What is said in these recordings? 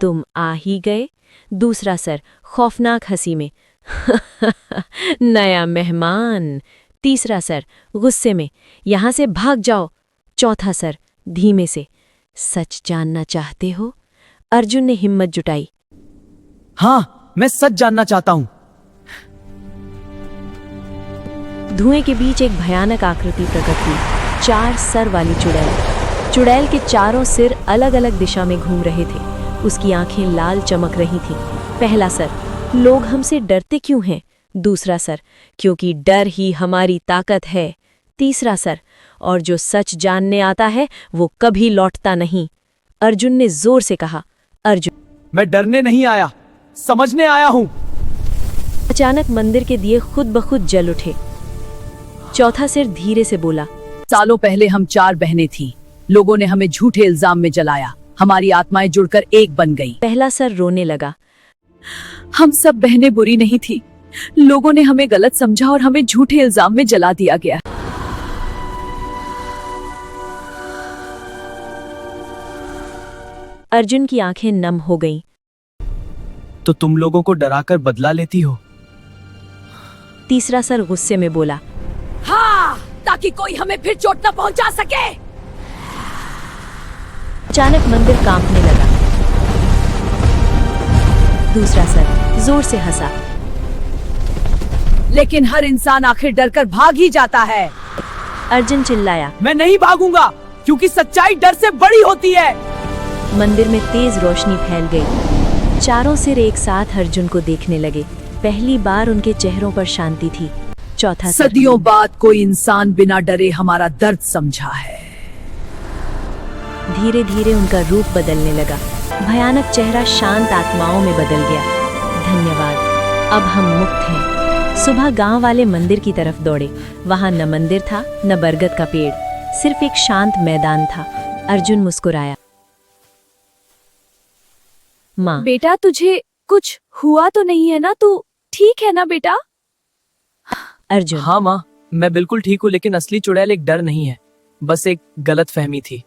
तुम आ ही गए। दूसरा सर खौफनाक हंसी में नया मेहमान। तीसरा सर गुस्से में, यहां से भाग जाओ। चौथा सर धीमे से, सच जानना चाहते हो? अर्जुन ने हिम्मत जुटाई। हाँ, मैं सच जानना चाहता हूं। धुएं के बीच एक भयानक आकृति प्रकट हुई। 4 सर वाली चुड़ैल। चुड़ैल के चारों सिर अलग अलग दिशा में घूम रहे थे। उसकी आंखें लाल चमक रही थीं। पहला सर, लोग हमसे डरते क्यों हैं? दूसरा सर, क्योंकि डर ही हमारी ताकत है। तीसरा सर, और जो सच जानने आता है वो कभी लौटता नहीं। अर्जुन ने जोर से कहा। अर्जुन, मैं डरने नहीं आया, समझने आया हूं। अचानक मंदिर के दिए खुद ब खुद जल उठे। चौथा सिर धीरे से बोला। सालों पहले हम 4 बहनें थीं। लोगों ने हमें झूठे इल्जाम में जलाया। हमारी आत्माएं जुड़कर एक बन गई। पहला सर रोने लगा। हम सब बहनें बुरी नहीं थी। लोगों ने हमें गलत समझा और हमें झूठे इल्जाम में जला दिया गया। अर्जुन की आंखें नम हो गईं। तो तुम लोगों को डराकर बदला लेती हो? तीसरा सर गुस्से में बोला। हाँ, ताकि कोई हमें फिर चोट न पहुंचा सके। अचानक मंदिर कांपने लगा। दूसरा सर जोर से हंसा। लेकिन हर इंसान आखिर डरकर भाग ही जाता है। अर्जुन चिल्लाया। मैं नहीं भागूंगा, क्योंकि सच्चाई डर से बड़ी होती है। मंदिर में तेज रोशनी फैल गई। चारों सिर एक साथ अर्जुन को देखने लगे। पहली बार उनके चेहरों पर शांति थी। चौथा सर, सदियों बाद कोई इंसान बिना डरे हमारा दर्द समझा है। धीरे धीरे उनका रूप बदलने लगा। भयानक चेहरा शांत आत्माओं में बदल गया। धन्यवाद, अब हम मुक्त हैं। सुबह गांव वाले मंदिर की तरफ दौड़े। वहां न मंदिर था न बरगद का पेड़, सिर्फ एक शांत मैदान था। अर्जुन मुस्कुराया। माँ, बेटा, तुझे कुछ हुआ तो नहीं है ना? तू ठीक है ना बेटा? अर्जुन, हाँ माँ, मैं बिल्कुल ठीक हूँ, लेकिन असली चुड़ैल एक डर नहीं है, बस एक गलत फहमी थी।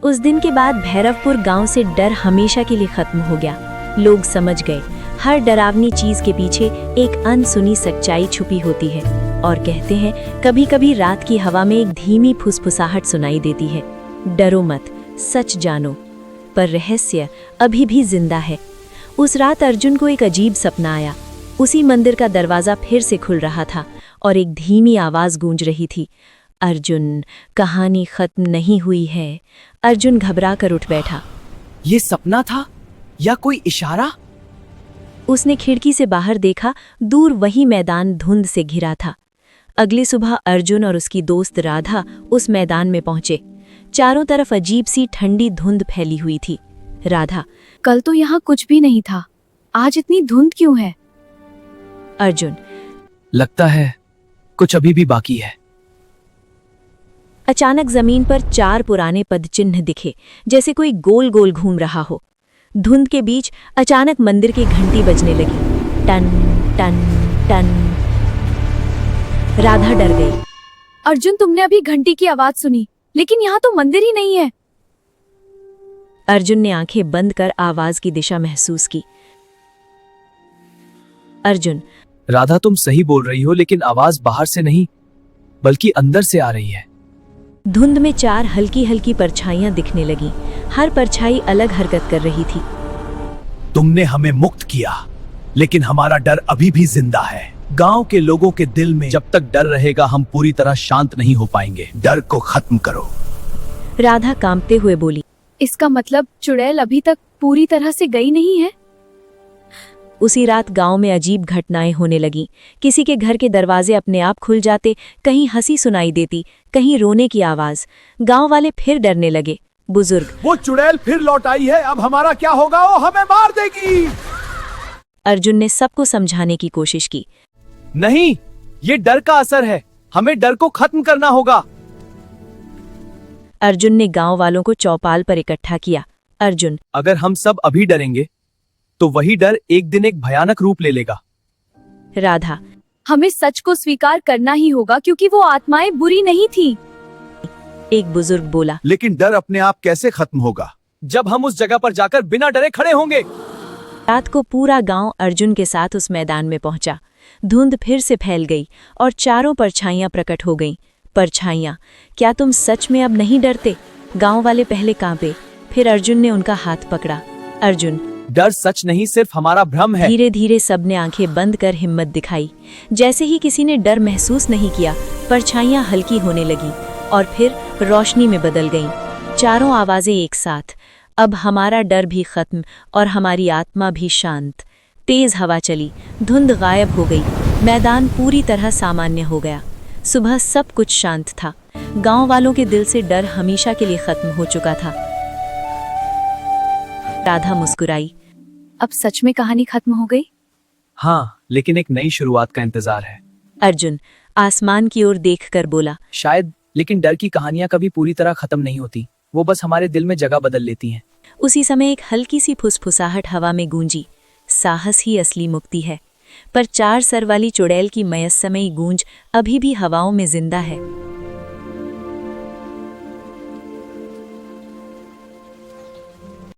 उस दिन के बाद भैरवपुर गांव से डर हमेशा के लिए खत्म हो गया। लोग समझ गए, हर डरावनी चीज के पीछे एक अनसुनी सच्चाई छुपी होती है। और कहते हैं, कभी कभी रात की हवा में एक धीमी फुसफुसाहट सुनाई देती है। डरो मत, सच जानो। पर रहस्य अभी भी जिंदा है। उस रात अर्जुन को एक अजीब सपना आया। उसी मंदिर का दरवाजा फिर से खुल रहा था और एक धीमी आवाज गूंज रही थी। अर्जुन, कहानी खत्म नहीं हुई है। अर्जुन घबरा कर उठ बैठा। ये सपना था या कोई इशारा? उसने खिड़की से बाहर देखा। दूर वही मैदान धुंध से घिरा था। अगली सुबह अर्जुन और उसकी दोस्त राधा उस मैदान में पहुंचे। चारों तरफ अजीब सी ठंडी धुंध फैली हुई थी। राधा। कल तो यहाँ कुछ भी नहीं था, आज इतनी धुंध क्यों है? अर्जुन। लगता है कुछ अभी भी बाकी है। अचानक जमीन पर 4 पुराने पदचिन्ह दिखे, जैसे कोई गोल गोल घूम रहा हो। धुंध के बीच अचानक मंदिर की घंटी बजने लगी, टन टन टन। राधा डर गई। अर्जुन, तुमने अभी घंटी की आवाज सुनी, लेकिन यहाँ तो मंदिर ही नहीं है। अर्जुन ने आंखें बंद कर आवाज की दिशा महसूस की। अर्जुन। राधा, तुम सही बोल रही हो, लेकिन आवाज बाहर से नहीं बल्कि अंदर से आ रही है। धुंध में 4 हल्की हल्की परछाइयां दिखने लगी। हर परछाई अलग हरकत कर रही थी। तुमने हमें मुक्त किया, लेकिन हमारा डर अभी भी जिंदा है। गांव के लोगों के दिल में जब तक डर रहेगा, हम पूरी तरह शांत नहीं हो पाएंगे। डर को खत्म करो। राधा कांपते हुए बोली। इसका मतलब चुड़ैल अभी तक पूरी तरह से गई नहीं है? उसी रात गांव में अजीब घटनाएं होने लगीं। किसी के घर के दरवाजे अपने आप खुल जाते, कहीं हंसी सुनाई देती, कहीं रोने की आवाज। गांव वाले फिर डरने लगे। बुजुर्ग। वो चुड़ैल फिर लौट आई है, अब हमारा क्या होगा? वो हमें मार देगी। अर्जुन ने सबको समझाने की कोशिश की। नहीं, ये डर का असर है, हमें डर को खत्म करना होगा। अर्जुन ने गांव वालों को चौपाल पर इकट्ठा किया। अर्जुन। अगर हम सब अभी डरेंगे तो वही डर एक दिन एक भयानक रूप ले लेगा। राधा। हमें सच को स्वीकार करना ही होगा, क्योंकि वो आत्माएं बुरी नहीं थी। एक बुजुर्ग बोला। लेकिन डर अपने आप कैसे खत्म होगा जब हम उस जगह पर जाकर बिना डरे खड़े होंगे? रात को पूरा गांव अर्जुन के साथ उस मैदान में पहुंचा। धुंध फिर से फैल गई और चारों परछाइयां प्रकट हो गईं। परछाइयां, क्या तुम सच में अब नहीं डरते? गांव वाले पहले कांपे, फिर अर्जुन ने उनका हाथ पकड़ा। अर्जुन। डर सच नहीं, सिर्फ हमारा भ्रम है। धीरे धीरे सबने आंखें बंद कर हिम्मत दिखाई। जैसे ही किसी ने डर महसूस नहीं किया, परछाइयां हल्की होने लगी और फिर रोशनी में बदल गईं। चारों आवाजें एक साथ। अब हमारा डर भी खत्म और हमारी आत्मा भी शांत। तेज हवा चली, धुंध गायब हो गई, मैदान पूरी तरह सामान्य हो गया। सुबह सब कुछ शांत था। गांव वालों के दिल से डर हमेशा के लिए खत्म हो चुका था। राधा मुस्कुराई। अब सच में कहानी खत्म हो गई? हाँ, लेकिन एक नई शुरुआत का इंतजार है। अर्जुन आसमान की ओर देखकर बोला। शायद, लेकिन डर की कहानियां कभी पूरी तरह खत्म नहीं होती, वो बस हमारे दिल में जगह बदल लेती हैं। उसी समय एक हल्की सी फुसफुसाहट हवा में गूंजी। साहस ही असली मुक्ति है। पर 4 सर वाली चुड़ैल की मयस्समयी गूंज अभी भी हवाओं में जिंदा है।